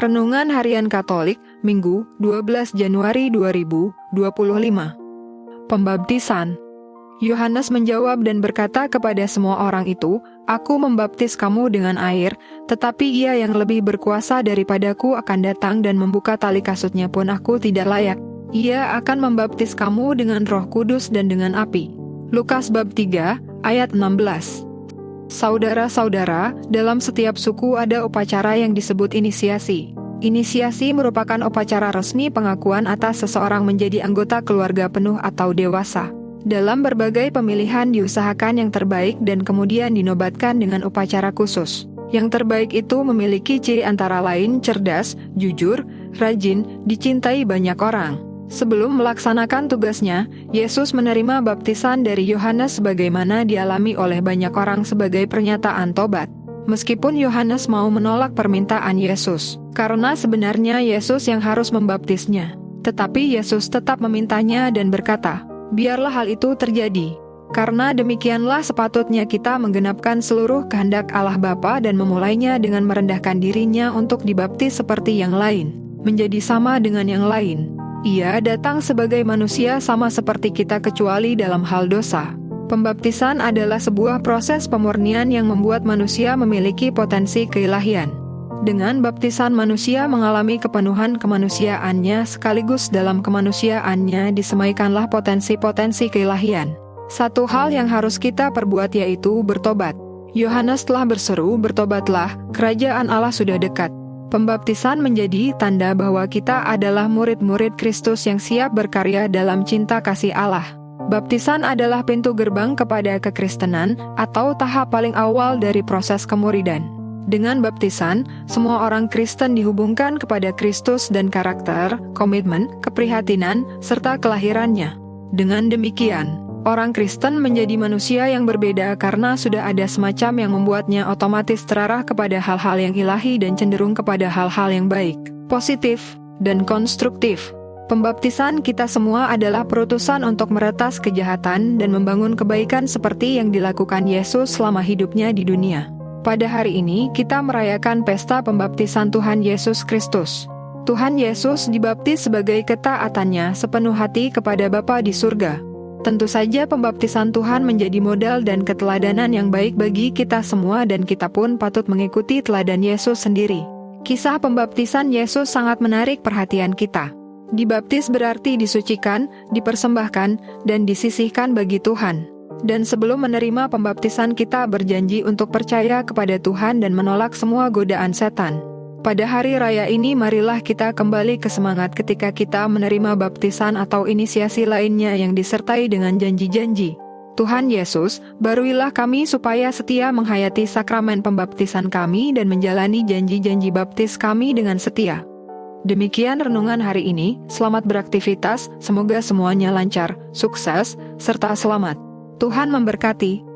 Renungan Harian Katolik, Minggu, 12 Januari 2025. Pembaptisan. Yohanes menjawab dan berkata kepada semua orang itu, "Aku membaptis kamu dengan air, tetapi Ia yang lebih berkuasa daripadaku akan datang dan membuka tali kasutnya pun aku tidak layak. Ia akan membaptis kamu dengan Roh Kudus dan dengan api." Lukas bab 3, ayat 16. Saudara-saudara, dalam setiap suku ada upacara yang disebut inisiasi. Inisiasi merupakan upacara resmi pengakuan atas seseorang menjadi anggota keluarga penuh atau dewasa. Dalam berbagai pemilihan diusahakan yang terbaik dan kemudian dinobatkan dengan upacara khusus. Yang terbaik itu memiliki ciri antara lain cerdas, jujur, rajin, dicintai banyak orang. Sebelum melaksanakan tugasnya, Yesus menerima baptisan dari Yohanes sebagaimana dialami oleh banyak orang sebagai pernyataan tobat. Meskipun Yohanes mau menolak permintaan Yesus, karena sebenarnya Yesus yang harus membaptisnya. Tetapi Yesus tetap memintanya dan berkata, "Biarlah hal itu terjadi. Karena demikianlah sepatutnya kita menggenapkan seluruh kehendak Allah Bapa dan memulainya dengan merendahkan dirinya untuk dibaptis seperti yang lain, menjadi sama dengan yang lain. Ia datang sebagai manusia sama seperti kita kecuali dalam hal dosa." Pembaptisan adalah sebuah proses pemurnian yang membuat manusia memiliki potensi keilahian. Dengan baptisan manusia mengalami kepenuhan kemanusiaannya sekaligus dalam kemanusiaannya disemaikanlah potensi-potensi keilahian. Satu hal yang harus kita perbuat yaitu bertobat. Yohanes telah berseru, "Bertobatlah, kerajaan Allah sudah dekat." Pembaptisan menjadi tanda bahwa kita adalah murid-murid Kristus yang siap berkarya dalam cinta kasih Allah. Baptisan adalah pintu gerbang kepada kekristenan atau tahap paling awal dari proses kemuridan. Dengan baptisan, semua orang Kristen dihubungkan kepada Kristus dan karakter, komitmen, keprihatinan, serta kelahirannya. Dengan demikian, orang Kristen menjadi manusia yang berbeda karena sudah ada semacam yang membuatnya otomatis terarah kepada hal-hal yang ilahi dan cenderung kepada hal-hal yang baik, positif, dan konstruktif. Pembaptisan kita semua adalah perutusan untuk meretas kejahatan dan membangun kebaikan seperti yang dilakukan Yesus selama hidupnya di dunia. Pada hari ini, kita merayakan pesta pembaptisan Tuhan Yesus Kristus. Tuhan Yesus dibaptis sebagai ketaatannya sepenuh hati kepada Bapa di surga. Tentu saja pembaptisan Tuhan menjadi modal dan keteladanan yang baik bagi kita semua dan kita pun patut mengikuti teladan Yesus sendiri. Kisah pembaptisan Yesus sangat menarik perhatian kita. Dibaptis berarti disucikan, dipersembahkan, dan disisihkan bagi Tuhan. Dan sebelum menerima pembaptisan kita berjanji untuk percaya kepada Tuhan dan menolak semua godaan setan. Pada hari raya ini marilah kita kembali ke semangat ketika kita menerima baptisan atau inisiasi lainnya yang disertai dengan janji-janji. Tuhan Yesus, baruilah kami supaya setia menghayati sakramen pembaptisan kami dan menjalani janji-janji baptis kami dengan setia. Demikian renungan hari ini, selamat beraktivitas, semoga semuanya lancar, sukses, serta selamat. Tuhan memberkati.